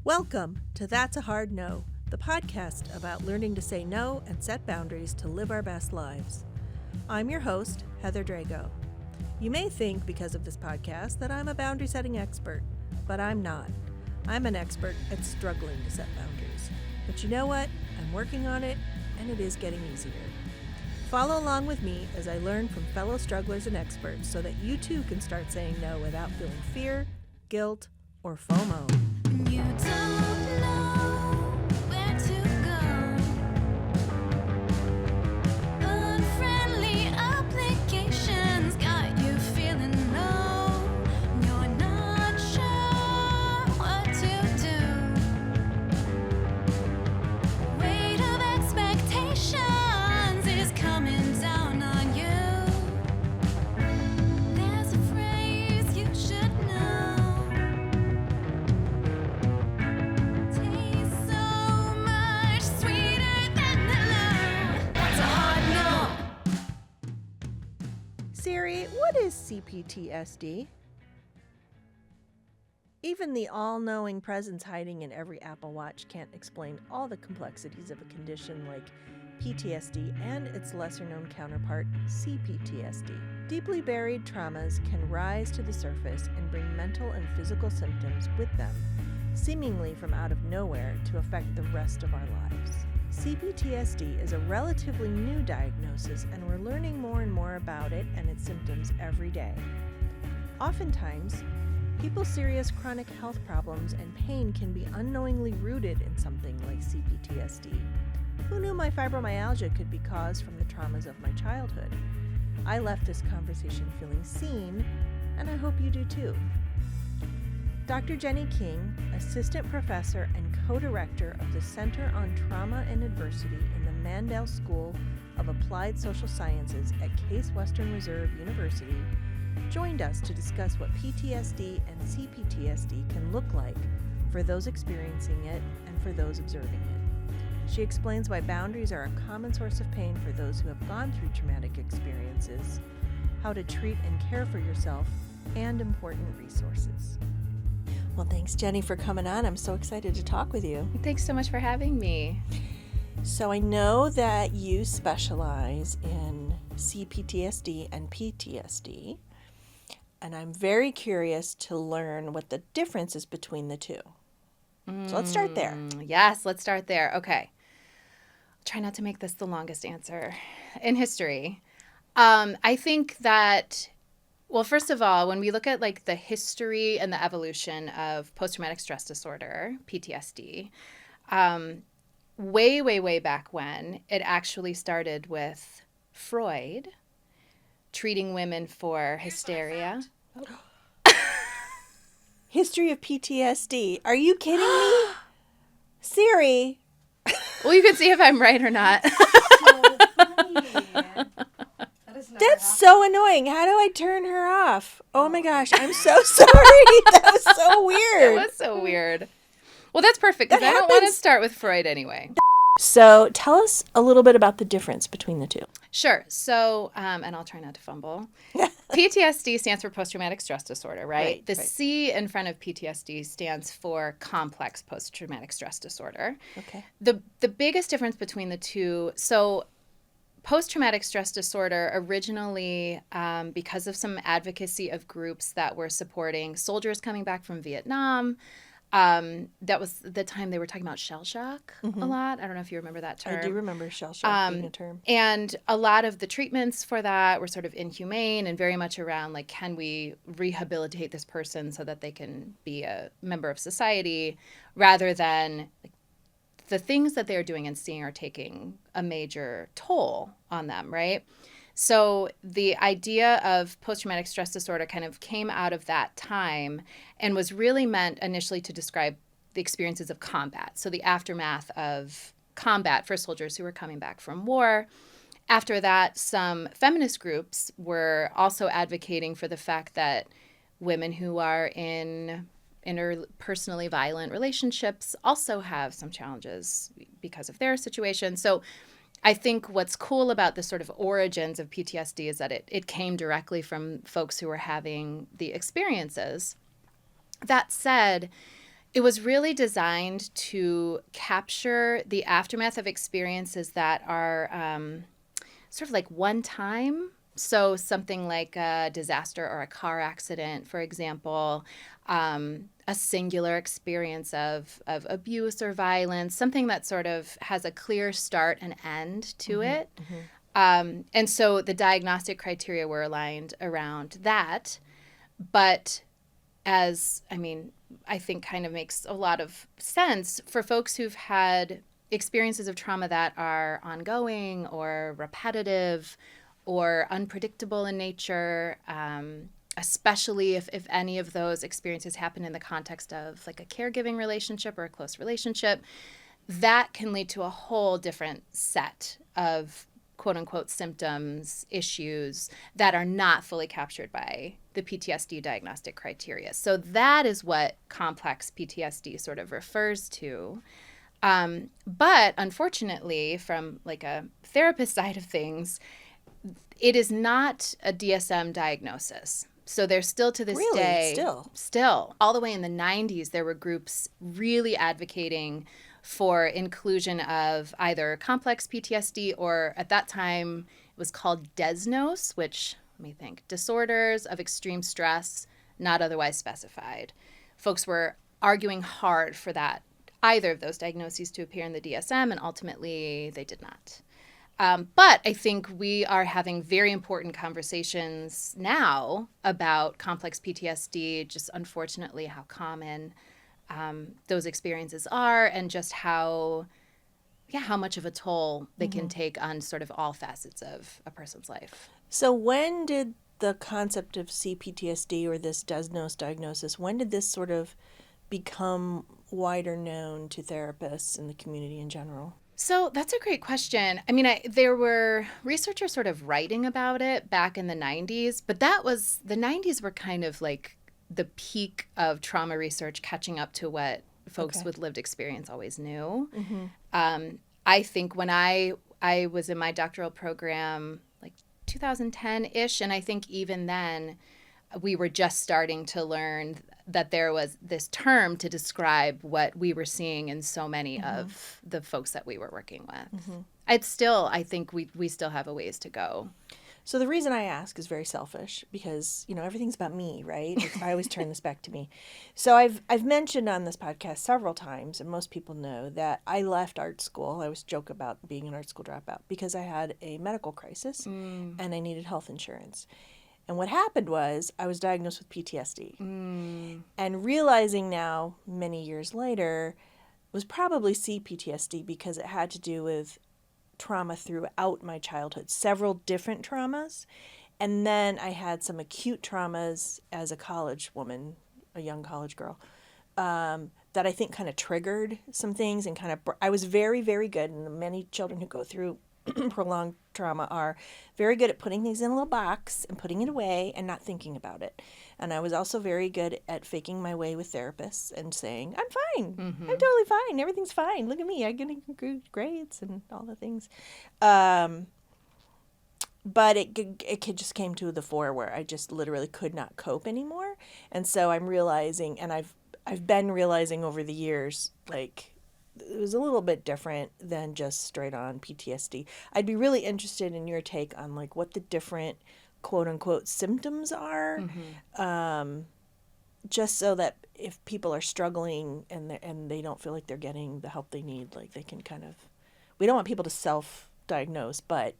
Welcome to That's a Hard No, the podcast about learning to say no and set boundaries to live our best lives. I'm your host, Heather Drago. You may think, because of this podcast, that I'm a boundary setting expert, but I'm not. I'm an expert at struggling to set boundaries. But you know what? I'm working on it, and it is getting easier. Follow along with me as I learn from fellow strugglers and experts so that you too can start saying no without feeling fear, guilt, or FOMO. You don't know where to go. Unfriendly applications got you feeling low. You're not sure what to do. Weight of expectations is coming down on you. There's a phrase you should know. Tastes so much sweeter than hello. That's a hard no. Siri, what is CPTSD? Even the all-knowing presence hiding in every Apple Watch can't explain all the complexities of a condition like PTSD and its lesser-known counterpart, CPTSD. Deeply buried traumas can rise to the surface and bring mental and physical symptoms with them, seemingly from out of nowhere to affect the rest of our lives. CPTSD is a relatively new diagnosis, and we're learning more and more about it and its symptoms every day. Oftentimes, people's serious chronic health problems and pain can be unknowingly rooted in something like CPTSD. Who knew my fibromyalgia could be caused from the traumas of my childhood? I left this conversation feeling seen, and I hope you do too. Dr. Jenny King, assistant professor and co-director of the Center on Trauma and Adversity in the Mandel School of Applied Social Sciences at Case Western Reserve University, joined us to discuss what PTSD and CPTSD can look like for those experiencing it and for those observing it. She explains why boundaries are a common source of pain for those who have gone through traumatic experiences, how to treat and care for yourself, and important resources. Well, thanks, Jenny, for coming on. I'm so excited to talk with you. Thanks so much for having me. So I know that you specialize in CPTSD and PTSD, and I'm very curious to learn what the difference is between the two. So let's start there. Yes, let's start there. Okay. Try not to make this the longest answer in history. I think that, well, first of all, when we look at like the history and the evolution of post-traumatic stress disorder, PTSD, way back when, it actually started with Freud treating women for hysteria. History of PTSD. Are you kidding me? Siri. Well, you can see if I'm right or not. That's so annoying. How do I turn her off? Oh my gosh, I'm so sorry. That was so weird. It was so weird. Well, that's perfect because I don't want to start with Freud anyway. So tell us a little bit about the difference between the two. Sure. So, and I'll try not to fumble. PTSD stands for post-traumatic stress disorder, right? The C in front of PTSD stands for complex post-traumatic stress disorder. Okay. The biggest difference between the two, so post-traumatic stress disorder originally, because of some advocacy of groups that were supporting soldiers coming back from Vietnam, that was the time they were talking about shell shock a lot. I don't know if you remember that term. I do remember shell shock being a term. And a lot of the treatments for that were sort of inhumane and very much around like, can we rehabilitate this person so that they can be a member of society, rather than like, the things that they're doing and seeing are taking a major toll on them, right? So the idea of post-traumatic stress disorder kind of came out of that time and was really meant initially to describe the experiences of combat. So the aftermath of combat for soldiers who were coming back from war. After that, some feminist groups were also advocating for the fact that women who are in interpersonally violent relationships also have some challenges because of their situation. So I think what's cool about the sort of origins of PTSD is that it came directly from folks who were having the experiences. That said, It was really designed to capture the aftermath of experiences that are sort of like one time. So something like a disaster or a car accident, for example, a singular experience of abuse or violence, something that sort of has a clear start and end to it. And so the diagnostic criteria were aligned around that. But I think kind of makes a lot of sense for folks who've had experiences of trauma that are ongoing or repetitive or unpredictable in nature, especially if any of those experiences happen in the context of like a caregiving relationship or a close relationship, that can lead to a whole different set of quote unquote symptoms, issues that are not fully captured by the PTSD diagnostic criteria. So that is what complex PTSD sort of refers to. But unfortunately, from like a therapist side of things, it is not a DSM diagnosis. So there's still to this Really? day, Still, all the way in the 90s, there were groups really advocating for inclusion of either complex PTSD or at that time it was called DESNOS, which, let me think, disorders of extreme stress, not otherwise specified. Folks were arguing hard for that, either of those diagnoses to appear in the DSM, and ultimately they did not. But I think we are having very important conversations now about complex PTSD, just unfortunately how common those experiences are and just how much of a toll they can take on sort of all facets of a person's life. So when did the concept of CPTSD or this DESNOS diagnosis, when did this sort of become wider known to therapists and the community in general? So that's a great question. I mean, there were researchers sort of writing about it back in the 90s, but the 90s were kind of like the peak of trauma research catching up to what folks with lived experience always knew. I think when I was in my doctoral program, like 2010-ish, and I think even then we were just starting to learn that there was this term to describe what we were seeing in so many of the folks that we were working with. I think we still have a ways to go. So the reason I ask is very selfish because, everything's about me, right? I always turn this back to me. So I've mentioned on this podcast several times, and most people know, that I left art school. I always joke about being an art school dropout because I had a medical crisis and I needed health insurance. And what happened was I was diagnosed with PTSD. And realizing now, many years later, was probably CPTSD because it had to do with trauma throughout my childhood, several different traumas. And then I had some acute traumas as a college woman, a young college girl, that I think kind of triggered some things and I was very, very good. And many children who go through prolonged trauma are very good at putting things in a little box and putting it away and not thinking about it. And I was also very good at faking my way with therapists and saying, I'm fine. I'm totally fine. Everything's fine. Look at me. I get good grades and all the things. But it just came to the fore where I just literally could not cope anymore. And so I'm realizing, and I've been realizing over the years, like, it was a little bit different than just straight on PTSD. I'd be really interested in your take on like what the different quote unquote symptoms are, just so that if people are struggling and they don't feel like they're getting the help they need, like they can we don't want people to self-diagnose, but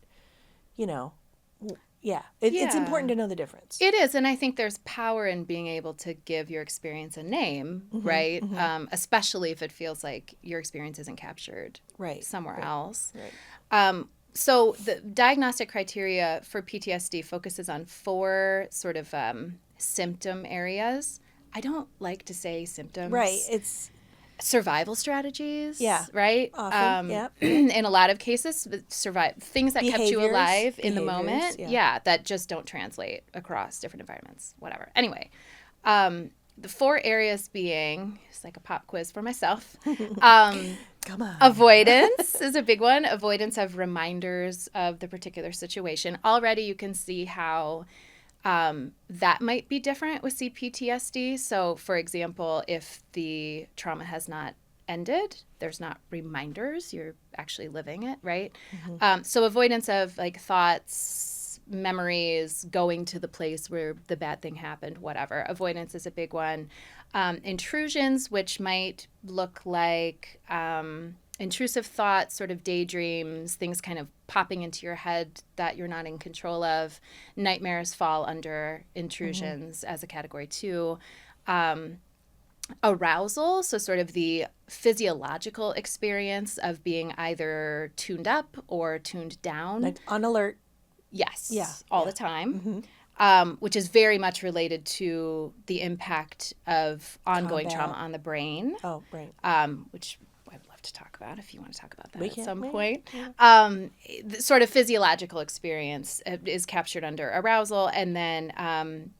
it's important to know the difference. It is, and I think there's power in being able to give your experience a name, right? Especially if it feels like your experience isn't captured somewhere else. Right. So the diagnostic criteria for PTSD focuses on 4 sort of symptom areas. I don't like to say symptoms. Right. It's survival strategies. Yeah. Right. Often, In a lot of cases, things that kept you alive in the moment. Yeah. That just don't translate across different environments. Whatever. Anyway, the 4 areas being, it's like a pop quiz for myself. Come on. Avoidance is a big one. Avoidance of reminders of the particular situation. Already you can see how That might be different with CPTSD. So, for example, if the trauma has not ended, there's not reminders, you're actually living it, right? So avoidance of like thoughts, memories, going to the place where the bad thing happened, whatever. Avoidance is a big one. Intrusions, which might look like intrusive thoughts, sort of daydreams, things kind of popping into your head that you're not in control of. Nightmares fall under intrusions as a category 2. Arousal, so sort of the physiological experience of being either tuned up or tuned down. Like on alert. Yes, Yeah, all yeah. the time, which is very much related to the impact of ongoing Combat. trauma on the brain, Oh, right. which I would love to talk about if you want to talk about that We at can, some yeah, point. yeah. The sort of physiological experience is captured under arousal, and then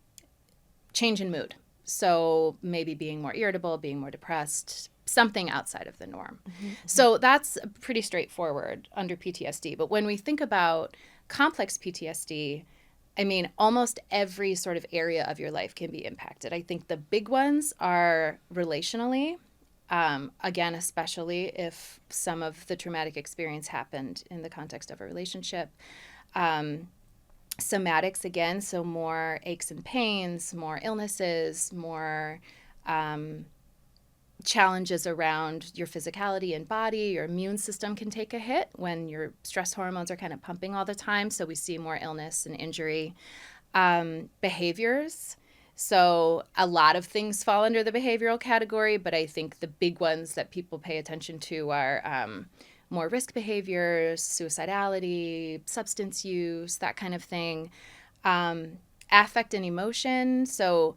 change in mood. So maybe being more irritable, being more depressed, something outside of the norm. So that's pretty straightforward under PTSD. But when we think about complex PTSD, I mean, almost every sort of area of your life can be impacted. I think the big ones are relationally, again, especially if some of the traumatic experience happened in the context of a relationship. Somatics, again, so more aches and pains, more illnesses, more challenges around your physicality and body. Your immune system can take a hit when your stress hormones are kind of pumping all the time. So we see more illness and injury. Behaviors. So a lot of things fall under the behavioral category, but I think the big ones that people pay attention to are more risk behaviors, suicidality, substance use, that kind of thing. Affect and emotion. So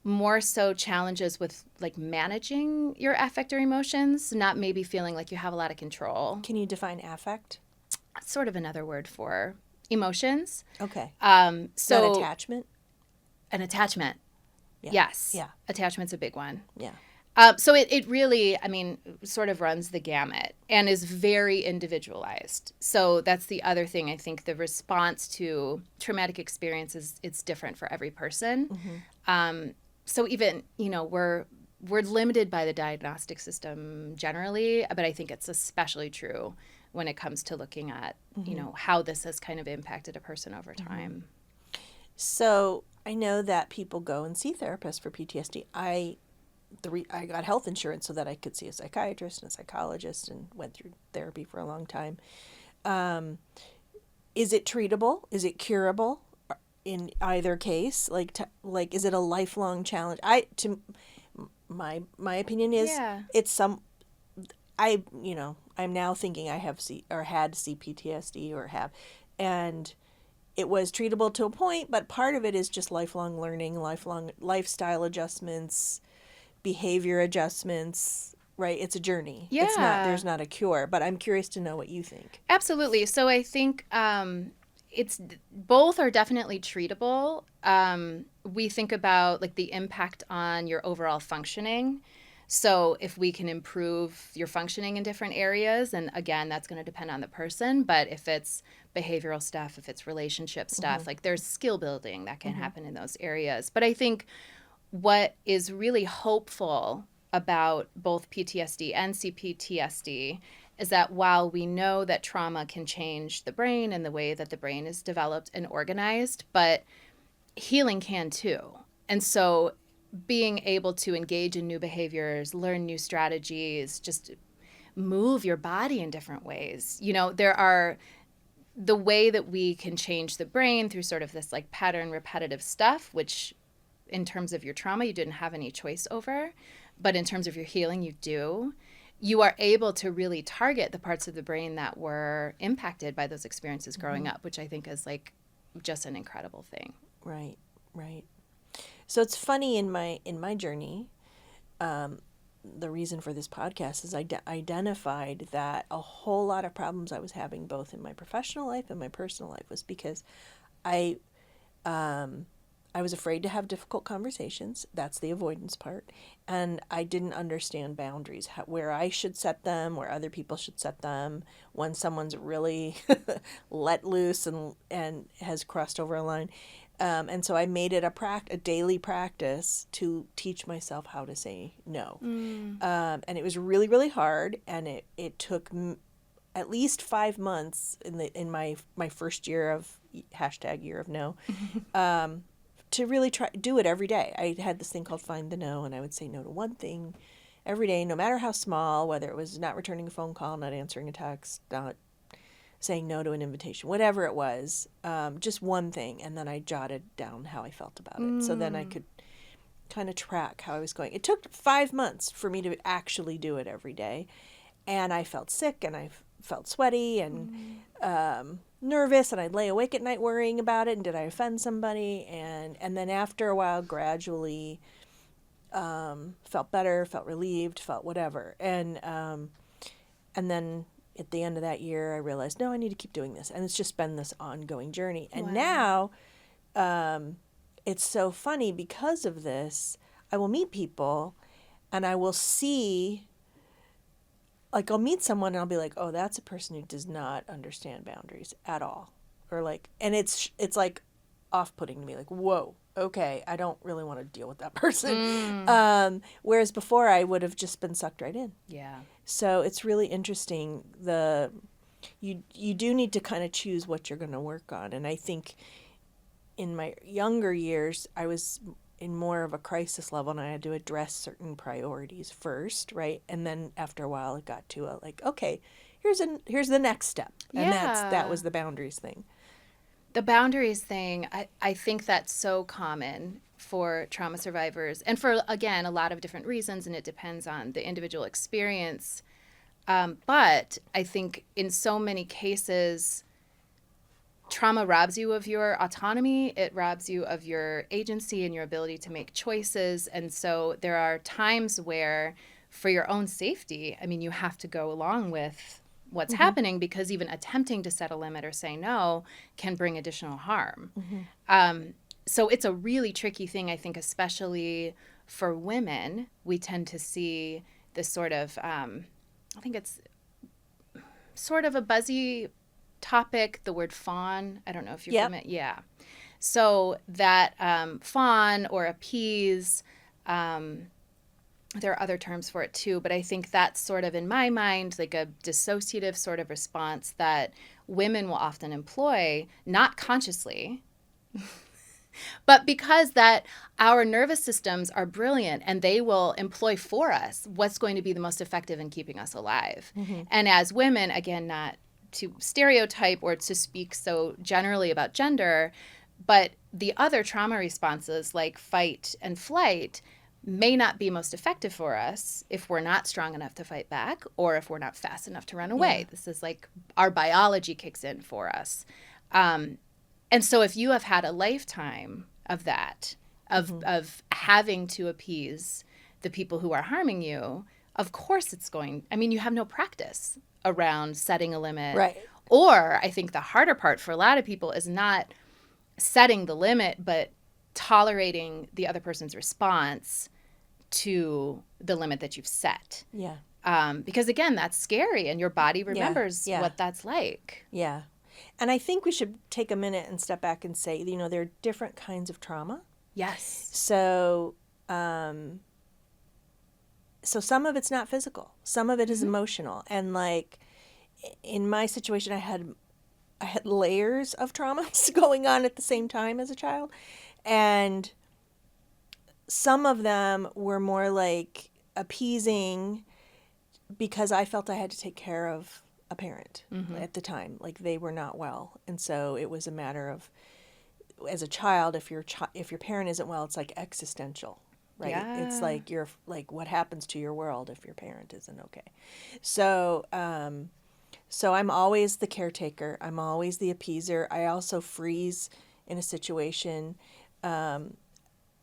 more so challenges with like managing your affect or emotions, not maybe feeling like you have a lot of control. Can you define affect? That's sort of another word for emotions. Okay. So Not attachment? an attachment. Yeah. Yes. Yeah. Attachment's a big one. Yeah. So it really, I mean, sort of runs the gamut and is very individualized. So that's the other thing. I think the response to traumatic experiences, it's different for every person. So even, we're limited by the diagnostic system generally, but I think it's especially true when it comes to looking at, how this has kind of impacted a person over time. So I know that people go and see therapists for PTSD. I got health insurance so that I could see a psychiatrist and a psychologist and went through therapy for a long time. Is it treatable? Is it curable in either case? Like is it a lifelong challenge? My opinion is Yeah. it's I'm now thinking I have had CPTSD and it was treatable to a point, but part of it is just lifelong learning, lifelong lifestyle adjustments, behavior adjustments, right? It's a journey. Yeah. There's not a cure, but I'm curious to know what you think. Absolutely. So I think it's both are definitely treatable. We think about like the impact on your overall functioning. So if we can improve your functioning in different areas, and again, that's going to depend on the person, but if it's behavioral stuff, if it's relationship stuff, like there's skill building that can happen in those areas. But I think what is really hopeful about both PTSD and CPTSD is that while we know that trauma can change the brain and the way that the brain is developed and organized, but healing can too. And so being able to engage in new behaviors, learn new strategies, just move your body in different ways. There are the way that we can change the brain through sort of this like pattern repetitive stuff, which in terms of your trauma, you didn't have any choice over, but in terms of your healing, you do. You are able to really target the parts of the brain that were impacted by those experiences growing up, which I think is like just an incredible thing. Right. So it's funny in my journey, the reason for this podcast is I identified that a whole lot of problems I was having both in my professional life and my personal life was because I was afraid to have difficult conversations. That's the avoidance part. And I didn't understand boundaries, where I should set them, where other people should set them, when someone's really let loose and has crossed over a line. And so I made it a daily practice to teach myself how to say no. And it was really, really hard. And it took at least 5 months in my first year of #year of no, to really do it every day. I had this thing called Find the No, and I would say no to one thing every day, no matter how small, whether it was not returning a phone call, not answering a text, not saying no to an invitation, whatever it was, just one thing. And then I jotted down how I felt about it. So then I could kind of track how I was going. It took 5 months for me to actually do it every day. And I felt sick and I felt sweaty and nervous, and I'd lay awake at night worrying about it. And did I offend somebody? And then after a while, gradually felt better, felt relieved, felt whatever. And then at the end of that year, I realized, no, I need to keep doing this. And it's just been this ongoing journey. And now it's so funny because of this. I will meet people and I will see, like, I'll meet someone and I'll be like, oh, that's a person who does not understand boundaries at all. Or like, and it's like off-putting to me, like, whoa, okay, I don't really want to deal with that person. Whereas before I would have just been sucked right in. Yeah. So it's really interesting. You do need to kind of choose what you're going to work on. And I think in my younger years, I was in more of a crisis level, and I had to address certain priorities first, right? And then after a while, it got to okay, here's the next step, and that was the boundaries thing. The boundaries thing, I think that's so common for trauma survivors, and for, again, a lot of different reasons, and it depends on the individual experience. But I think in so many cases, trauma robs you of your autonomy. It robs you of your agency and your ability to make choices. And so there are times where, for your own safety, I mean, you have to go along with what's happening, because even attempting to set a limit or say no can bring additional harm. So it's a really tricky thing, I think, especially for women. We tend to see this sort of, I think it's sort of a buzzy topic, the word fawn. I don't know if you're familiar. Yeah. So that fawn or appease, there are other terms for it too, but I think that's sort of, in my mind, like a dissociative sort of response that women will often employ, not consciously, but because that our nervous systems are brilliant and they will employ for us what's going to be the most effective in keeping us alive. And as women, again, not to stereotype or to speak so generally about gender, but the other trauma responses like fight and flight may not be most effective for us if we're not strong enough to fight back or if we're not fast enough to run away. Yeah. This is like our biology kicks in for us. And so if you have had a lifetime of that, of having to appease the people who are harming you, of course it's going, I mean, you have no practice around setting a limit. Right. Or I think the harder part for a lot of people is not setting the limit, but tolerating the other person's response to the limit that you've set. Yeah. Because again, that's scary, and your body remembers what that's like. Yeah. And I think we should take a minute and step back and say, there are different kinds of trauma. Yes. So, so some of it's not physical. Some of it is emotional. And like in my situation, I had layers of traumas going on at the same time as a child. And some of them were more like appeasing because I felt I had to take care of a parent at the time. Like they were not well. And so it was a matter of, as a child, if your parent isn't well, it's like existential, right? Yeah. It's like you're like, what happens to your world if your parent isn't okay? So, so I'm always the caretaker. I'm always the appeaser. I also freeze in a situation.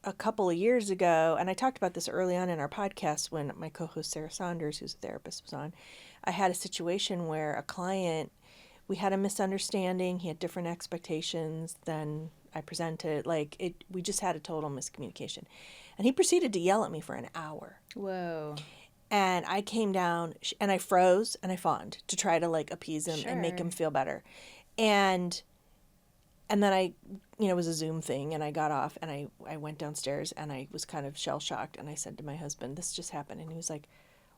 A couple of years ago, and I talked about this early on in our podcast when my co-host Sarah Saunders, who's a therapist, was on, I had a situation where a client, we had a misunderstanding. He had different expectations than I presented. We just had a total miscommunication. And he proceeded to yell at me for an hour. Whoa. And I came down and I froze and I fawned to try to appease him and make him feel better. And And then it was a Zoom thing, and I got off, and I went downstairs, and I was kind of shell-shocked, and I said to my husband, this just happened. And he was like,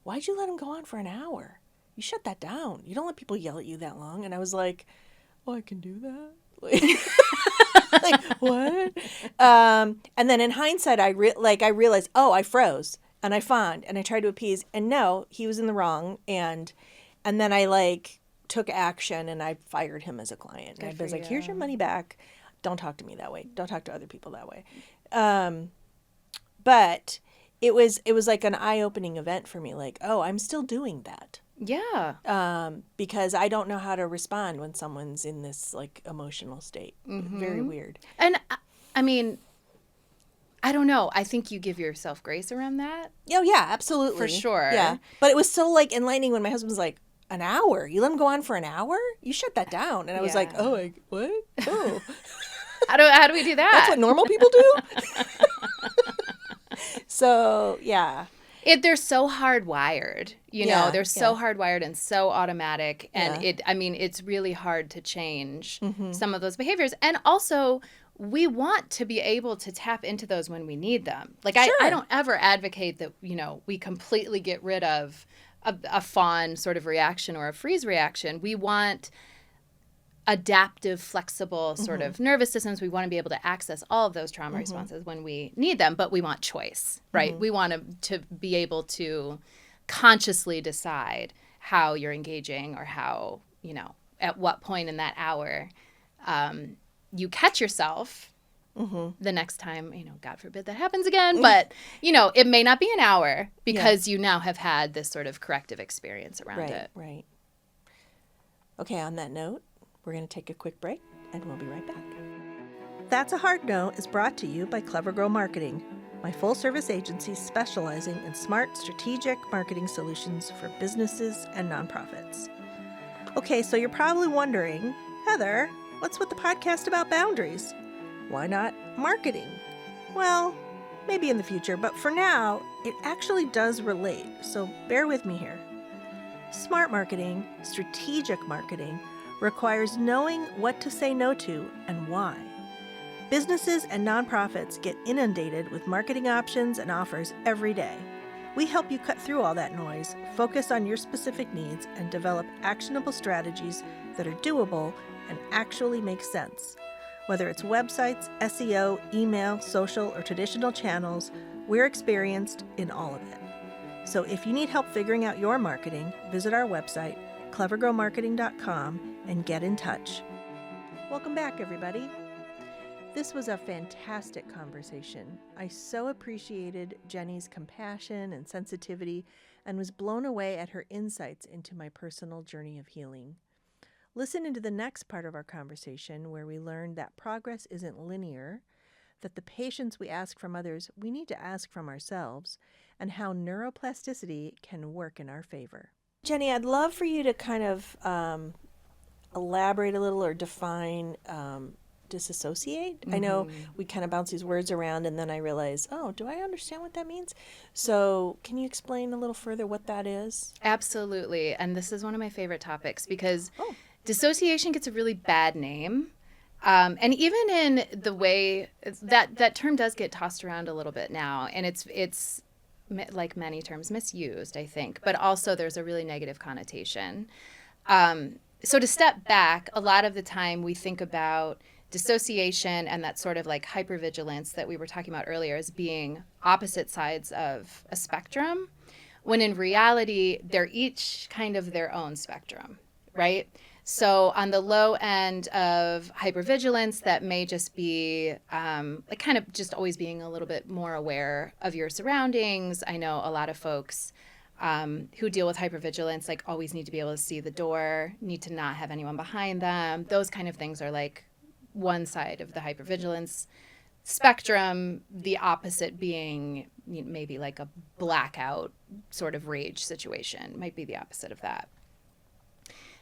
why'd you let him go on for an hour? You shut that down. You don't let people yell at you that long. And I was like, oh, I can do that? Like, what? And then in hindsight, I realized, oh, I froze, and I fawned, and I tried to appease, and no, he was in the wrong, and then I took action, and I fired him as a client. And I was like, here's your money back. Don't talk to me that way. Don't talk to other people that way. But it was like an eye-opening event for me. Like, oh, I'm still doing that. Yeah. Because I don't know how to respond when someone's in this emotional state. Very weird. And I mean, I don't know. I think you give yourself grace around that. Oh, yeah, absolutely. For sure. Yeah. But it was so enlightening when my husband was like, an hour? You let him go on for an hour? You shut that down. And I was like, oh, what? Oh. How do we do that? That's what normal people do? So, yeah. They're so hardwired, they're so hardwired and so automatic. And it's really hard to change some of those behaviors. And also, we want to be able to tap into those when we need them. Sure. I don't ever advocate that, we completely get rid of a fawn sort of reaction or a freeze reaction. We want adaptive, flexible sort of nervous systems. We want to be able to access all of those trauma responses when we need them, but we want choice, right? We want to be able to consciously decide how you're engaging or how, at what point in that hour you catch yourself the next time, God forbid that happens again, but, it may not be an hour because you now have had this sort of corrective experience around it. Right. Okay, on that note, we're going to take a quick break, and we'll be right back. That's a Hard No is brought to you by Clever Girl Marketing, my full-service agency specializing in smart, strategic marketing solutions for businesses and nonprofits. Okay, so you're probably wondering, Heather, what's with the podcast about boundaries? Why not marketing? Well, maybe in the future, but for now, it actually does relate, so bear with me here. Smart marketing, strategic marketing, requires knowing what to say no to and why. Businesses and nonprofits get inundated with marketing options and offers every day. We help you cut through all that noise, focus on your specific needs, and develop actionable strategies that are doable and actually make sense. Whether it's websites, SEO, email, social, or traditional channels, we're experienced in all of it. So if you need help figuring out your marketing, visit our website, clevergrowmarketing.com, and get in touch. Welcome back, everybody. This was a fantastic conversation. I so appreciated Jenny's compassion and sensitivity and was blown away at her insights into my personal journey of healing. Listen into the next part of our conversation where we learned that progress isn't linear, that the patience we ask from others we need to ask from ourselves, and how neuroplasticity can work in our favor. Jenny, I'd love for you to kind of elaborate a little or define disassociate. I know we kind of bounce these words around and then I realize, oh, do I understand what that means? So can you explain a little further what that is? Absolutely. And this is one of my favorite topics because dissociation gets a really bad name. And even in the way that term does get tossed around a little bit now, and it's like many terms misused, I think, but also there's a really negative connotation. So to step back, a lot of the time we think about dissociation and that sort of like hypervigilance that we were talking about earlier as being opposite sides of a spectrum, when in reality, they're each kind of their own spectrum, right? So on the low end of hypervigilance, that may just be like kind of just always being a little bit more aware of your surroundings. I know a lot of folks who deal with hypervigilance like always need to be able to see the door, need to not have anyone behind them. Those kind of things are like one side of the hypervigilance spectrum, the opposite being maybe like a blackout sort of rage situation might be the opposite of that.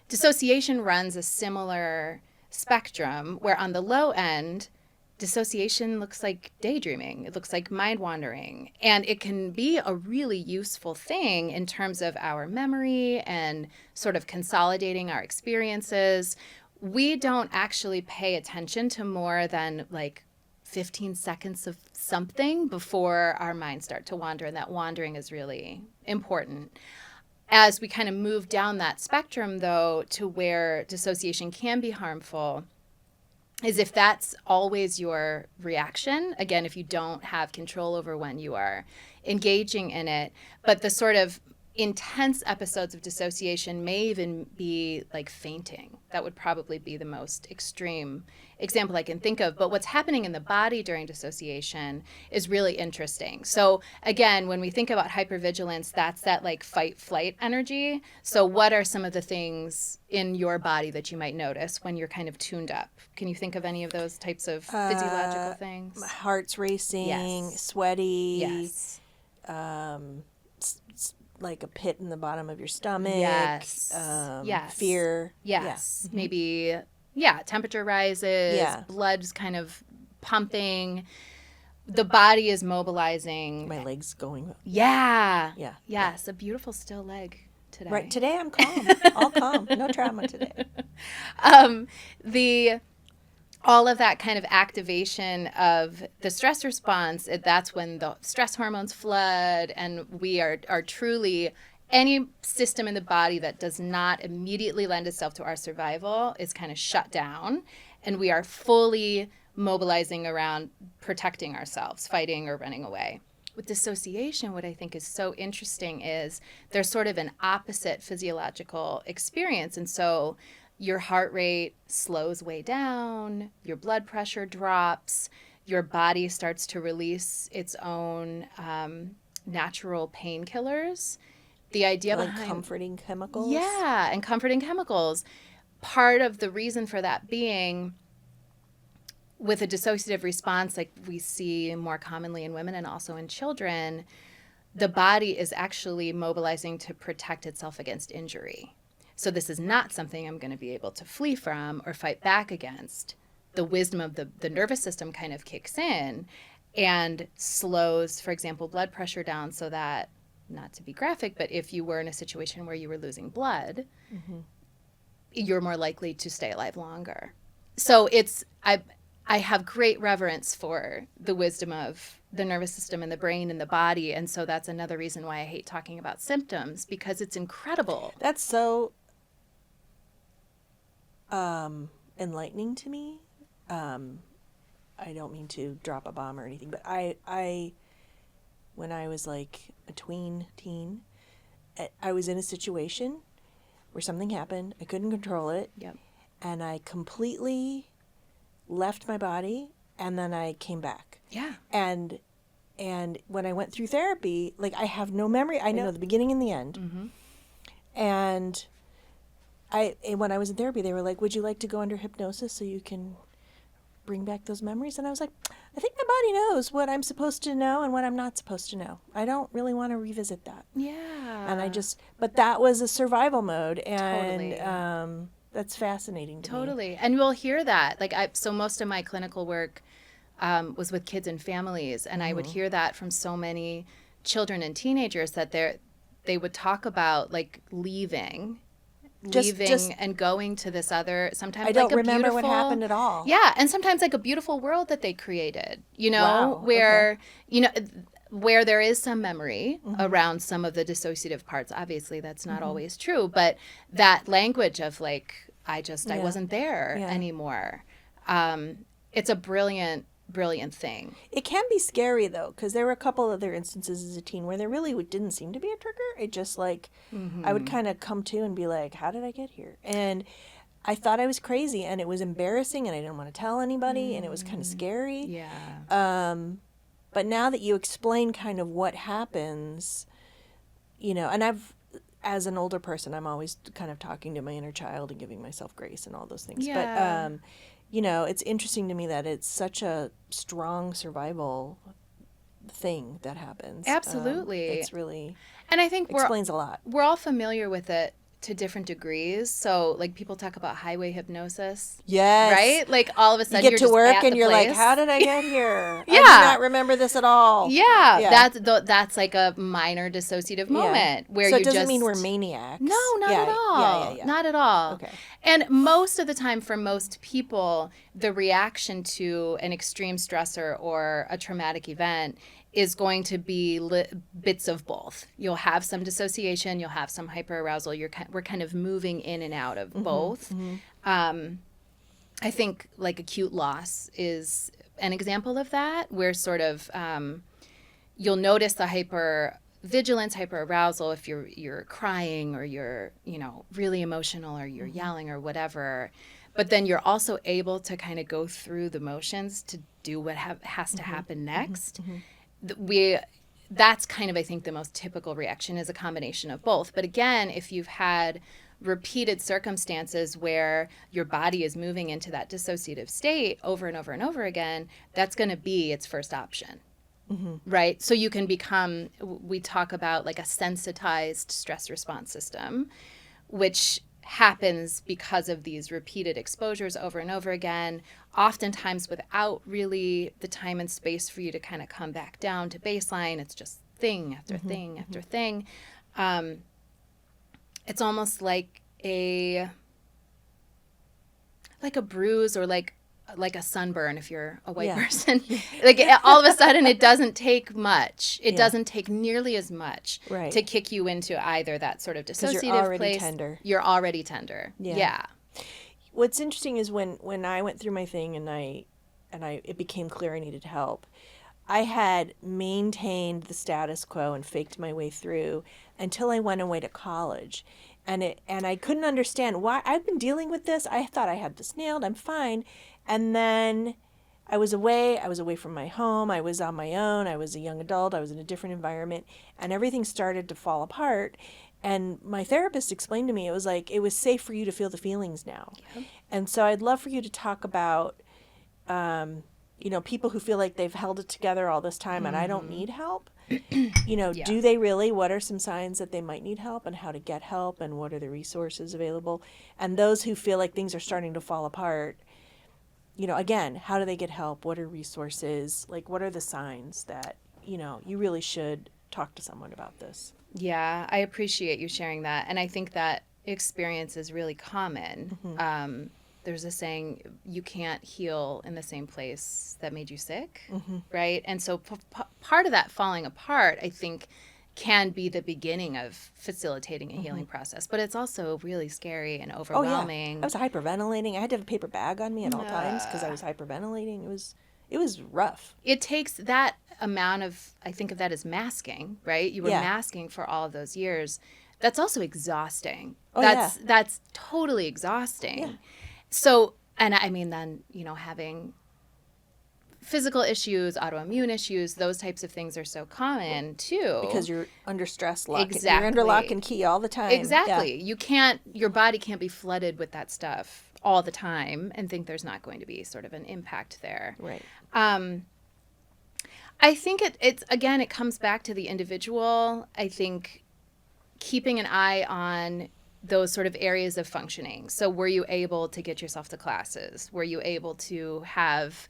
Dissociation runs a similar spectrum where on the low end, dissociation looks like daydreaming. It looks like mind wandering. And it can be a really useful thing in terms of our memory and sort of consolidating our experiences. we don't actually pay attention to more than like 15 seconds of something before our minds start to wander, and that wandering is really important. As we kind of move down that spectrum, though, to where dissociation can be harmful, is if that's always your reaction, again, if you don't have control over when you are engaging in it, but the sort of intense episodes of dissociation may even be like fainting. That would probably be the most extreme example I can think of. But what's happening in the body during dissociation is really interesting. So again, when we think about hypervigilance, that's that like fight flight energy. So what are some of the things in your body that you might notice when you're kind of tuned up? Can you think of any of those types of physiological things? My heart's racing, Yes. sweaty, Yes. like a pit in the bottom of your stomach. Yes. Yes. Fear. Yes. Maybe, temperature rises, Yeah. blood's kind of pumping, the body is mobilizing. My legs going. Yeah. Yeah. Yes, a beautiful still leg today. Right. Today I'm calm. All calm. No trauma today. All of that kind of activation of the stress response, that's when the stress hormones flood, and we are truly, any system in the body that does not immediately lend itself to our survival is kind of shut down, and we are fully mobilizing around protecting ourselves, fighting or running away. With dissociation, what I think is so interesting is there's sort of an opposite physiological experience, and so your heart rate slows way down, your blood pressure drops, your body starts to release its own natural painkillers. The idea Like behind comforting chemicals. Yeah, and comforting chemicals. Part of the reason for that being with a dissociative response, like we see more commonly in women and also in children, the body is actually mobilizing to protect itself against injury. So this is not something I'm going to be able to flee from or fight back against. The wisdom of the nervous system kind of kicks in and slows, for example, blood pressure down so that, not to be graphic, but if you were in a situation where you were losing blood, you're more likely to stay alive longer. So I have great reverence for the wisdom of the nervous system and the brain and the body. And so that's another reason why I hate talking about symptoms, because it's incredible. That's so enlightening to me. I don't mean to drop a bomb or anything, but I when I was like a teen, I was in a situation where something happened. I couldn't control it. Yep. And I completely left my body, and then I came back. Yeah. And when I went through therapy, like I have no memory. I know the beginning and the end. Mm-hmm. And when I was in therapy, they were like, "Would you like to go under hypnosis so you can bring back those memories?" And I was like, "I think my body knows what I'm supposed to know and what I'm not supposed to know. I don't really want to revisit that." Yeah. And but that was a survival mode, and Totally. that's fascinating to me. Totally. And we'll hear that. So most of my clinical work was with kids and families, and I would hear that from so many children and teenagers that they would talk about like leaving and going to this other, sometimes I don't like a remember what beautiful- happened at all. Yeah, and sometimes like a beautiful world that they created, Wow, where where there is some memory around some of the dissociative parts. Obviously that's not always true, but that language of like I wasn't there anymore. It's a brilliant thing. It can be scary though, because there were a couple other instances as a teen where there really didn't seem to be a trigger. It just like I would kind of come to and be like, "How did I get here?" And I thought I was crazy, and it was embarrassing, and I didn't want to tell anybody, and it was kind of scary. Yeah. But now that you explain kind of what happens, and as an older person, I'm always kind of talking to my inner child and giving myself grace and all those things. Yeah. But it's interesting to me that it's such a strong survival thing that happens. Absolutely. It's really And I think explains a lot. we're all familiar with it to different degrees. So like people talk about highway hypnosis. Yes. Right? Like all of a You sudden get you're to just work at and the you're like, place. how did I get here? Yeah. I do not remember this at all. Yeah. That's like a minor dissociative Yeah. moment where So you it doesn't just mean we're maniacs. No, not Yeah, at all. yeah. Not at all. Okay. And most of the time, for most people, the reaction to an extreme stressor or a traumatic event is going to be bits of both. You'll have some dissociation, you'll have some hyperarousal. We're kind of moving in and out of both. I think like acute loss is an example of that, where sort of you'll notice the hypervigilance, hyperarousal if you're crying or you're, really emotional or you're yelling or whatever. But then you're also able to kind of go through the motions to do what has to happen next. That's kind of, I think, the most typical reaction is a combination of both. But again, if you've had repeated circumstances where your body is moving into that dissociative state over and over and over again, that's going to be its first option. Right? So you can become, we talk about like a sensitized stress response system, which happens because of these repeated exposures over and over again, oftentimes without really the time and space for you to kind of come back down to baseline. It's just thing after thing after thing. It's almost like a bruise or like a sunburn if you're a white person. Like all of a sudden it doesn't take much. It doesn't take nearly as much to kick you into either that sort of dissociative you're already place. tender. You're already tender. Yeah. What's interesting is when I went through my thing and it became clear I needed help, I had maintained the status quo and faked my way through until I went away to college. And I couldn't understand why. I've been dealing with this. I thought I had this nailed. I'm fine. And then I was away from my home. I was on my own. I was a young adult. I was in a different environment. And everything started to fall apart. And my therapist explained to me, it was like, it was safe for you to feel the feelings now. Yep. And so I'd love for you to talk about, people who feel like they've held it together all this time and I don't need help. Do they really? What are some signs that they might need help and how to get help and what are the resources available? And those who feel like things are starting to fall apart, again, how do they get help? What are resources? Like, what are the signs that, you really should talk to someone about this? Yeah, I appreciate you sharing that. And I think that experience is really common. There's a saying, you can't heal in the same place that made you sick, right? And so part of that falling apart, I think, can be the beginning of facilitating a healing process. But it's also really scary and overwhelming. I was hyperventilating. I had to have a paper bag on me at all times because I was hyperventilating. It was rough. It takes that amount of, I think of that as masking, right? You were masking for all of those years. That's also exhausting. That's totally exhausting. Yeah. So, and I mean, then, having physical issues, autoimmune issues, those types of things are so common too. Because you're under stress, Exactly. You're under lock and key all the time. Exactly. Yeah. Your body can't be flooded with that stuff all the time and think there's not going to be sort of an impact there. Right. I think it's again, it comes back to the individual. I think keeping an eye on those sort of areas of functioning. So were you able to get yourself to classes? Were you able to have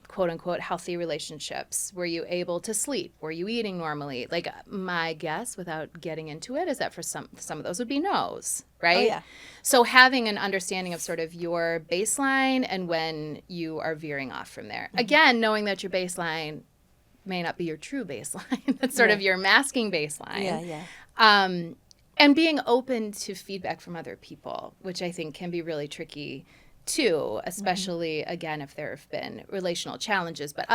quote unquote healthy relationships? Were you able to sleep? Were you eating normally? Like my guess, without getting into it, is that for some of those would be no's, right? Oh, yeah. So having an understanding of sort of your baseline and when you are veering off from there. Again, knowing that your baseline may not be your true baseline. That's sort of your masking baseline. Yeah. And being open to feedback from other people, which I think can be really tricky too, especially, again, if there have been relational challenges. But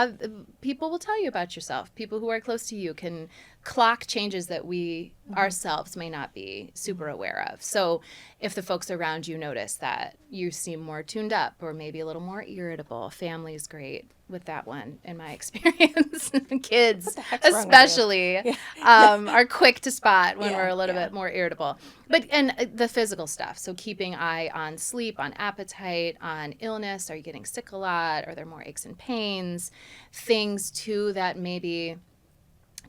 people will tell you about yourself. People who are close to you can clock changes that we ourselves may not be super aware of. So if the folks around you notice that you seem more tuned up or maybe a little more irritable, family's great with that one, in my experience. Kids especially are quick to spot when we're a little bit more irritable. But and the physical stuff, so keeping eye on sleep, on appetite, on illness. Are you getting sick a lot? Are there more aches and pains? Things too that maybe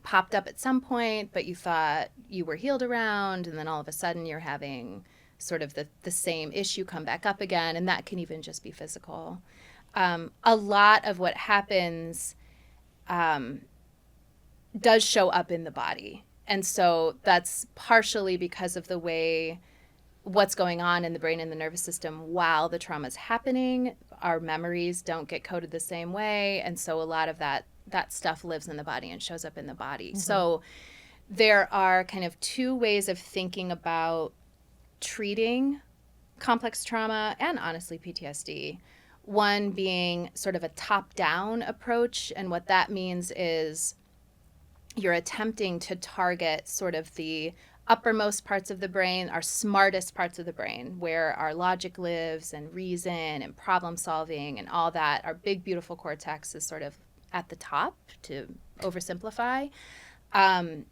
popped up at some point, but you thought you were healed around, and then all of a sudden you're having sort of the same issue come back up again, and that can even just be physical. A lot of what happens does show up in the body. And so that's partially because of the way what's going on in the brain and the nervous system while the trauma is happening. Our memories don't get coded the same way. And so a lot of that stuff lives in the body and shows up in the body. Mm-hmm. So there are kind of two ways of thinking about treating complex trauma and honestly PTSD. One being sort of a top-down approach. And what that means is you're attempting to target sort of the uppermost parts of the brain, our smartest parts of the brain, where our logic lives and reason and problem solving and all that. Our big, beautiful cortex is sort of at the top, to oversimplify. And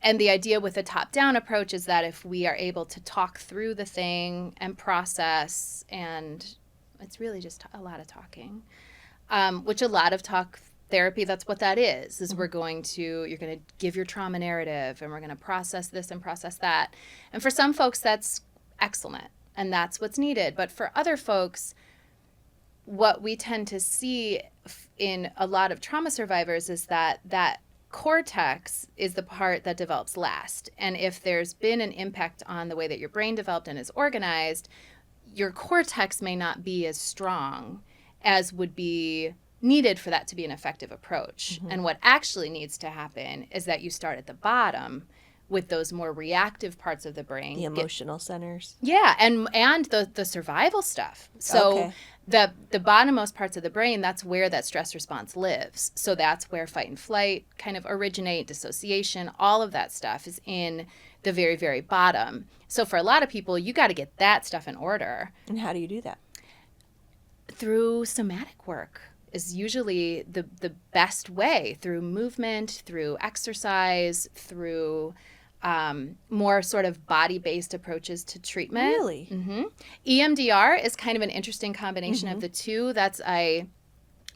the idea with a top-down approach is that if we are able to talk through the thing and process, and it's really just a lot of talking, which a lot of talk therapy, that's what that is mm-hmm. you're going to give your trauma narrative, and we're going to process this and process that. And for some folks, that's excellent, and that's what's needed. But for other folks, what we tend to see in a lot of trauma survivors is that cortex is the part that develops last. And if there's been an impact on the way that your brain developed and is organized, your cortex may not be as strong as would be needed for that to be an effective approach. Mm-hmm. And what actually needs to happen is that you start at the bottom with those more reactive parts of the brain. The emotional centers. Yeah, and the survival stuff. So okay. the bottommost parts of the brain, that's where that stress response lives. So that's where fight and flight kind of originate, dissociation, all of that stuff is in the very, very bottom. So for a lot of people, you got to get that stuff in order. And how do you do that? Through somatic work is usually the best way, through movement, through exercise, through more sort of body-based approaches to treatment. Really? Mm-hmm. EMDR is kind of an interesting combination mm-hmm. of the two. That's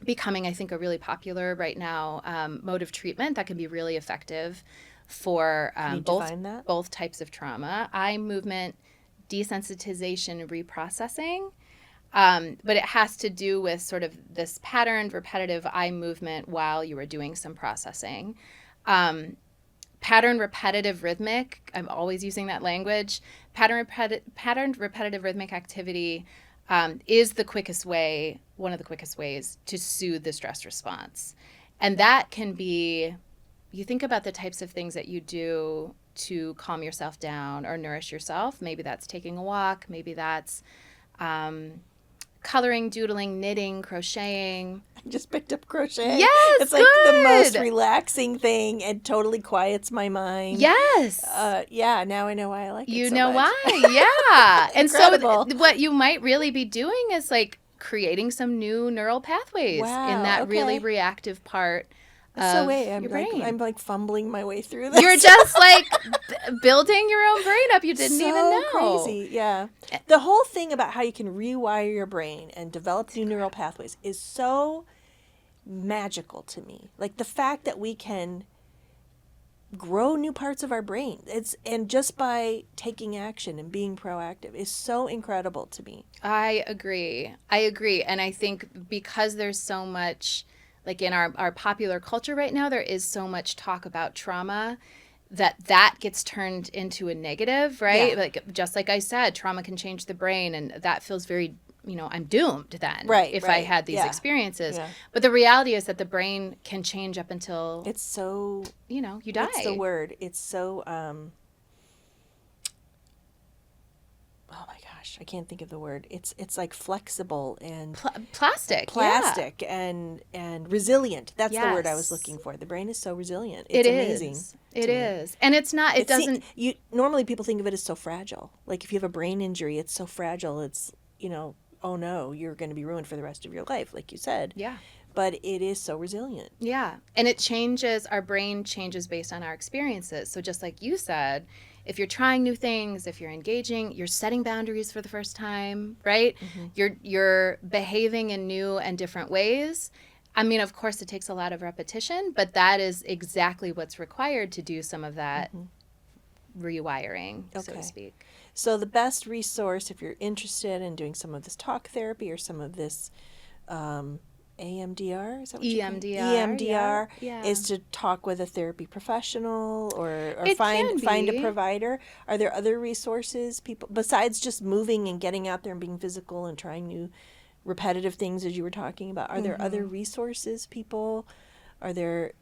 becoming, I think, a really popular right now mode of treatment that can be really effective for both types of trauma. Eye movement, desensitization, reprocessing. But it has to do with sort of this patterned, repetitive eye movement while you are doing some processing. Patterned, repetitive, rhythmic, I'm always using that language. Patterned, repetitive, rhythmic activity is one of the quickest ways to soothe the stress response. And that can be, you think about the types of things that you do to calm yourself down or nourish yourself. Maybe that's taking a walk. Maybe that's coloring, doodling, knitting, crocheting. I just picked up crochet. Yes, it's like the most relaxing thing and totally quiets my mind. Yes. Yeah, now I know why I like it so much. You know why, yeah. And Incredible. So what you might really be doing is like creating some new neural pathways in that really reactive part of your brain. I'm like fumbling my way through this. You're just like building your own brain up. You didn't even know. Crazy, yeah. The whole thing about how you can rewire your brain and develop new neural pathways is so magical to me. Like the fact that we can grow new parts of our brain, and just by taking action and being proactive is so incredible to me. I agree. And I think because there's so much, like in our popular culture right now, there is so much talk about trauma that gets turned into a negative, right? Yeah. Like, just like I said, trauma can change the brain, and that feels very, I'm doomed then if I had these experiences. Yeah. But the reality is that the brain can change up until it's so, you die. What's the word? It's so, oh my gosh, I can't think of the word. It's like flexible and plastic and resilient. That's the word I was looking for. The brain is so resilient. It's amazing. It is. And it's not, normally people think of it as so fragile. Like if you have a brain injury, it's so fragile. It's, oh no, you're going to be ruined for the rest of your life, like you said. Yeah. But it is so resilient. Yeah. And it changes, our brain changes based on our experiences. So just like you said, if you're trying new things, if you're engaging, you're setting boundaries for the first time, right? Mm-hmm. You're behaving in new and different ways. I mean, of course, it takes a lot of repetition, but that is exactly what's required to do some of that rewiring, so Okay. to speak. So the best resource, if you're interested in doing some of this talk therapy or some of this AMDR, is that what you call it? EMDR, yeah. is to talk with a therapy professional or It can find a be. provider. Are there other resources, people, besides just moving and getting out there and being physical and trying new repetitive things as you were talking about? Are there other resources people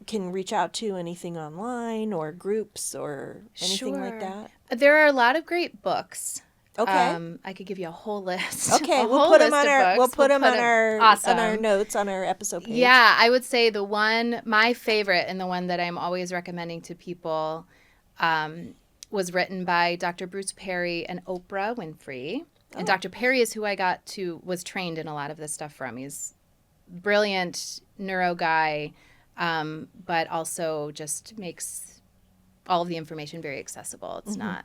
can reach out to, anything online or groups or anything like Sure. that? There are a lot of great books. Okay. I could give you a whole list. Okay, A we'll whole put them list on of our books. on our Awesome. notes on our episode page. Yeah, I would say my favorite and the one that I'm always recommending to people was written by Dr. Bruce Perry and Oprah Winfrey. And Dr. Perry is who was trained in a lot of this stuff from. He's a brilliant neuro guy, but also just makes all of the information very accessible. It's not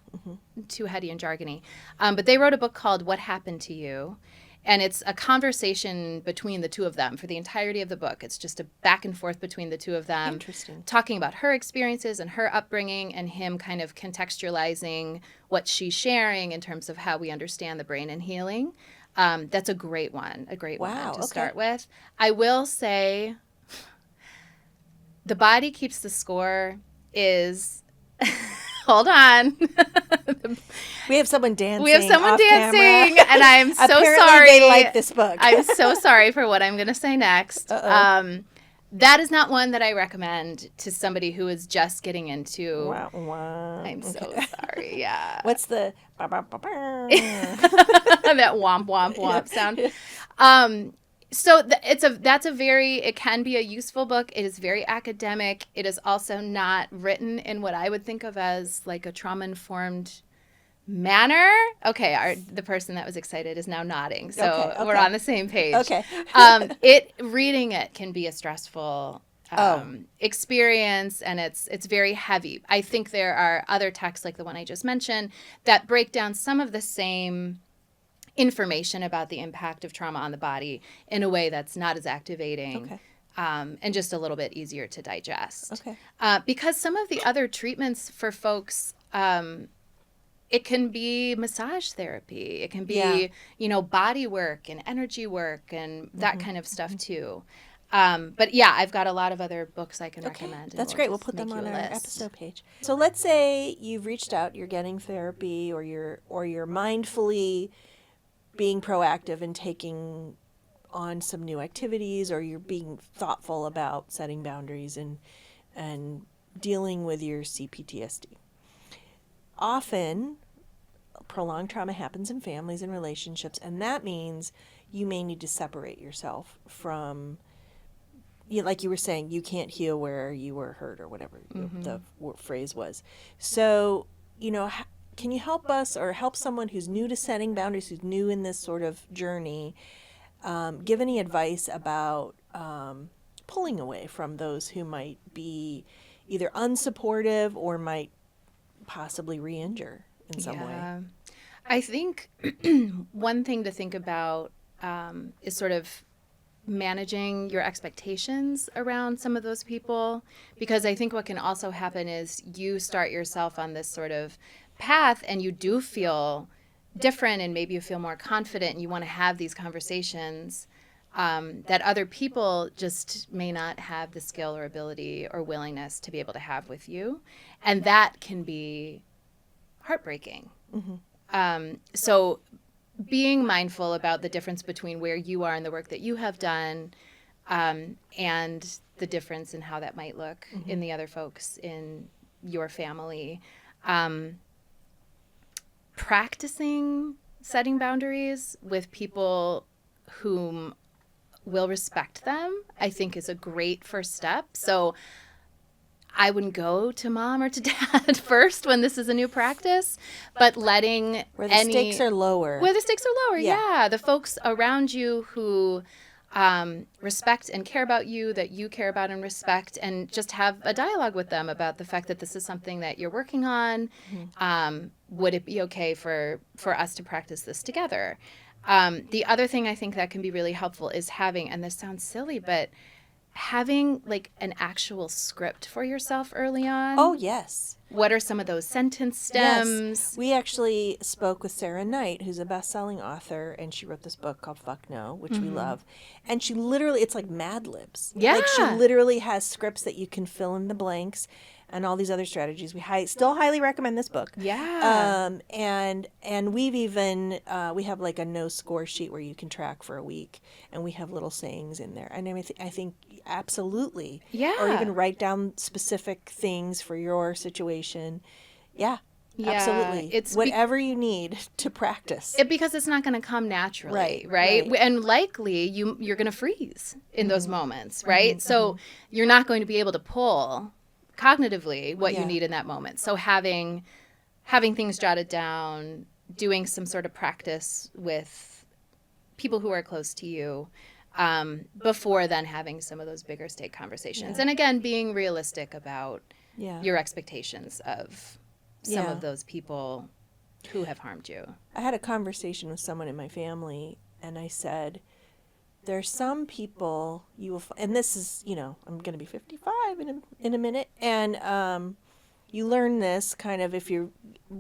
too heady and jargony. But they wrote a book called What Happened to You? And it's a conversation between the two of them for the entirety of the book. It's just a back and forth between the two of them. Interesting. Talking about her experiences and her upbringing and him kind of contextualizing what she's sharing in terms of how we understand the brain and healing. That's a great one Wow, to okay. start with. I will say The Body Keeps the Score is... Hold on. We have someone dancing. We have someone off dancing, camera. and I'm so Apparently sorry. they like this book. I'm so sorry for what I'm going to say next. That is not one that I recommend to somebody who is just getting into. Wow, wow. I'm so sorry. Yeah. What's the That womp womp womp sound. So it can be a useful book. It is very academic. It is also not written in what I would think of as like a trauma-informed manner. Okay, the person that was excited is now nodding. So Okay. we're on the same page. Okay. Reading it can be a stressful experience, and it's very heavy. I think there are other texts like the one I just mentioned that break down some of the same information about the impact of trauma on the body in a way that's not as activating and just a little bit easier to digest. Okay. Because some of the other treatments for folks, it can be massage therapy. It can be, body work and energy work and that kind of stuff too. But yeah, I've got a lot of other books I can recommend. That's great. We'll put them on our episode page. So let's say you've reached out, you're getting therapy, or you're mindfully being proactive and taking on some new activities, or you're being thoughtful about setting boundaries and dealing with your CPTSD. Often, prolonged trauma happens in families and relationships, and that means you may need to separate yourself from, like you were saying, you can't heal where you were hurt or whatever the phrase was. So, can you help us or help someone who's new to setting boundaries, who's new in this sort of journey, give any advice about pulling away from those who might be either unsupportive or might possibly re-injure in some way? I think one thing to think about is sort of managing your expectations around some of those people, because I think what can also happen is you start yourself on this sort of path and you do feel different and maybe you feel more confident and you want to have these conversations that other people just may not have the skill or ability or willingness to be able to have with you. And that can be heartbreaking. So being mindful about the difference between where you are and the work that you have done and the difference in how that might look in the other folks in your family. Practicing setting boundaries with people whom will respect them, I think, is a great first step. So I wouldn't go to mom or to dad first when this is a new practice, but letting Where the stakes are lower. Where the stakes are lower, Yeah. yeah. The folks around you who respect and care about you, that you care about and respect, and just have a dialogue with them about the fact that this is something that you're working on. Would it be okay for us to practice this together? The other thing I think that can be really helpful is having, and this sounds silly, but having like an actual script for yourself early on. Oh, yes. What are some of those sentence stems? Yes. We actually spoke with Sarah Knight, who's a best-selling author, and she wrote this book called Fuck No, which we love. And she literally, it's like Mad Libs. Yeah. Like she literally has scripts that you can fill in the blanks and all these other strategies. We still highly recommend this book. Yeah. And we've even, we have like a no score sheet where you can track for a week, and we have little sayings in there. And I think absolutely. Yeah. Or even write down specific things for your situation. Yeah. Yeah, Absolutely. it's whatever you need to practice. because it's not going to come naturally, Right. And likely you're going to freeze in those moments, right? So you're not going to be able to pull cognitively what you Yeah. need in that moment. So having things jotted down, doing some sort of practice with people who are close to you, before then having some of those bigger stake conversations. Yeah. And again, being realistic about Yeah. your expectations of some Yeah. of those people who have harmed you. I had a conversation with someone in my family, and I said, there's some people you will, and this is, I'm going to be 55 in a minute, and you learn this kind of if you've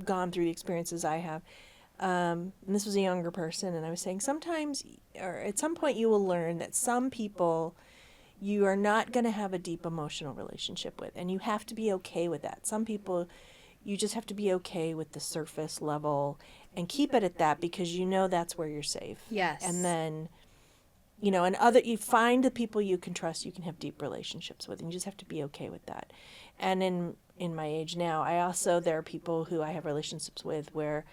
gone through the experiences I have. And this was a younger person, and I was saying sometimes, or at some point, you will learn that some people you are not going to have a deep emotional relationship with, and you have to be okay with that. Some people, you just have to be okay with the surface level and keep it at that, because that's where you're safe. Yes. And then, you find the people you can trust, you can have deep relationships with, and you just have to be okay with that. And in my age now, there are people who I have relationships with where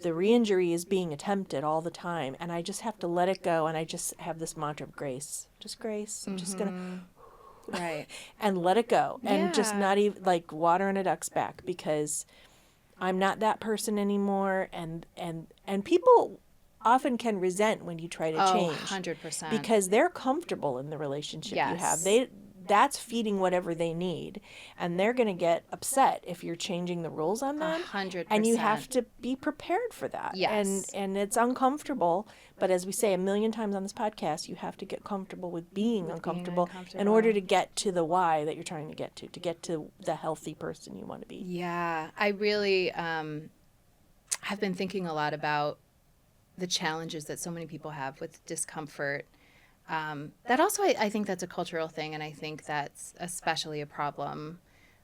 the re-injury is being attempted all the time, and I just have to let it go, and I just have this mantra of grace. Just grace. I'm just going to... Right. and let it go, and just Yeah. not even like water in a duck's back, because I'm not that person anymore, and people often can resent when you try to change 100%. because they're comfortable in the relationship you have. Yes. That's feeding whatever they need, and they're going to get upset if you're changing the rules on them. 100%. And you have to be prepared for that. Yes. And it's uncomfortable, but as we say a million times on this podcast, you have to get comfortable with being uncomfortable in order to get to the why that you're trying to get to the healthy person you want to be. Yeah, I really have been thinking a lot about the challenges that so many people have with discomfort. That also, I think that's a cultural thing, and I think that's especially a problem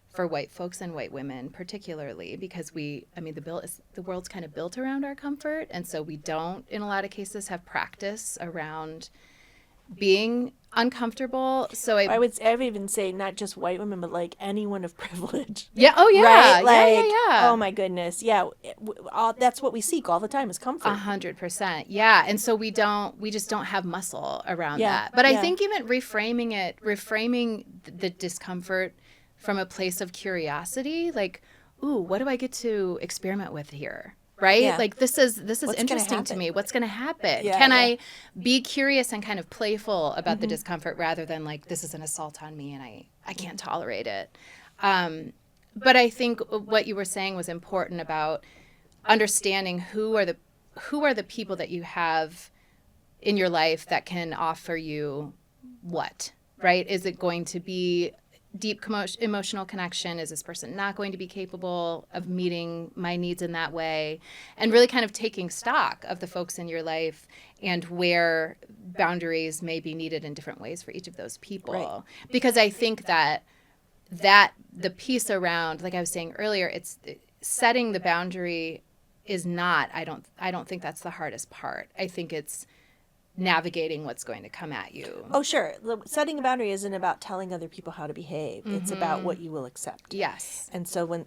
for white folks and white women particularly, because the world's kind of built around our comfort, and so we don't, in a lot of cases, have practice around being uncomfortable. So I would even say not just white women, but like anyone of privilege. Yeah. Oh, yeah. Right? Like, yeah. oh my goodness. Yeah. That's what we seek all the time is comfort. 100%. Yeah. And so we just don't have muscle around that. But I think even reframing the discomfort from a place of curiosity, like, ooh, what do I get to experiment with here? Right? Yeah. Like this is What's interesting to me. What's going to happen? Yeah, Can yeah. I be curious and kind of playful about the discomfort rather than like, this is an assault on me and I can't tolerate it. But I think what you were saying was important about understanding who are the people that you have in your life that can offer you what, right? Is it going to be deep emotional connection? Is this person not going to be capable of meeting my needs in that way? And really kind of taking stock of the folks in your life and where boundaries may be needed in different ways for each of those people. Right. Because I think that the piece around, like I was saying earlier, it's setting the boundary is not, I don't think that's the hardest part. I think it's navigating what's going to come at you. Oh, sure. Setting a boundary isn't about telling other people how to behave. It's about what you will accept. Yes. And so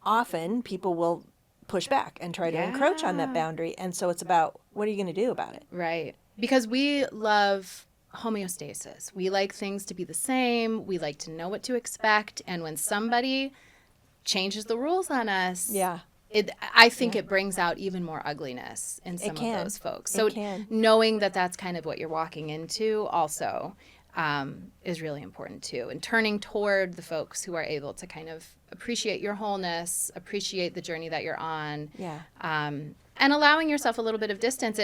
often people will push back and try to encroach on that boundary. And so it's about, what are you going to do about it? Right. Because we love homeostasis. We like things to be the same. We like to know what to expect. And when somebody changes the rules on us, I think it brings out even more ugliness in some of those folks. So knowing that that's kind of what you're walking into also is really important too. And turning toward the folks who are able to kind of appreciate your wholeness, appreciate the journey that you're on, and allowing yourself a little bit of distance.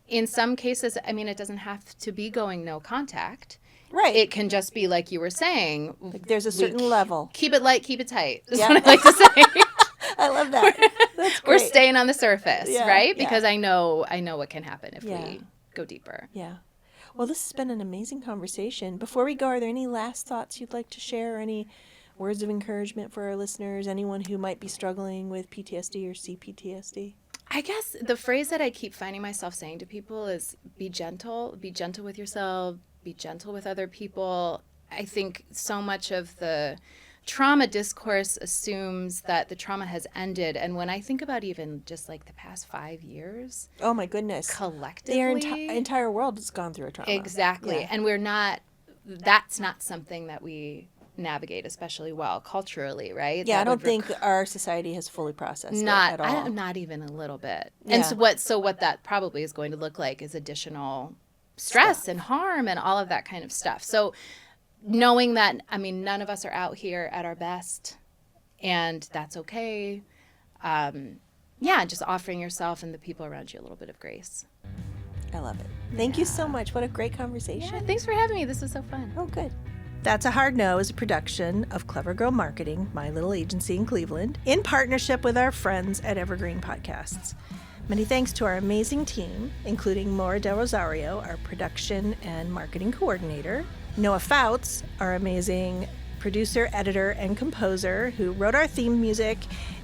In some cases, I mean, it doesn't have to be going no contact. Right. It can just be like you were saying. Like there's a certain level. Keep it light, keep it tight. Is Yeah. what I like to say. I love that. That's great. We're staying on the surface, Yeah, right? yeah. Because I know what can happen if Yeah. we go deeper. Yeah. Well, this has been an amazing conversation. Before we go, are there any last thoughts you'd like to share? Any words of encouragement for our listeners? Anyone who might be struggling with PTSD or CPTSD? I guess the phrase that I keep finding myself saying to people is be gentle with yourself, be gentle with other people. I think so much of the trauma discourse assumes that the trauma has ended. And when I think about even just like the past 5 years, Oh my goodness. collectively, The entire world has gone through a trauma. exactly. Yeah. And that's not something that we navigate especially well culturally, right? Yeah, That I don't would think our society has fully processed not it at all. not even a little bit. Yeah. And so what that probably is going to look like is additional stress and harm and all of that kind of stuff. So knowing that, I mean, none of us are out here at our best, and that's okay. Just offering yourself and the people around you a little bit of grace. I love it. Thank you so much. What a great conversation. Yeah, thanks for having me. This was so fun. Oh, good. That's a Hard No is a production of Clever Girl Marketing, my little agency in Cleveland, in partnership with our friends at Evergreen Podcasts. Many thanks to our amazing team, including Maura Del Rosario, our production and marketing coordinator, Noah Fouts, our amazing producer, editor, and composer who wrote our theme music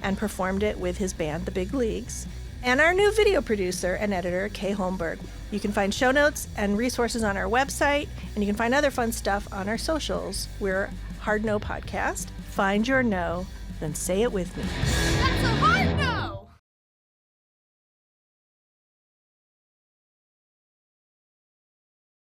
and performed it with his band, The Big Leagues, and our new video producer and editor, Kay Holmberg. You can find show notes and resources on our website, and you can find other fun stuff on our socials. We're Hard No Podcast. Find your no, then say it with me.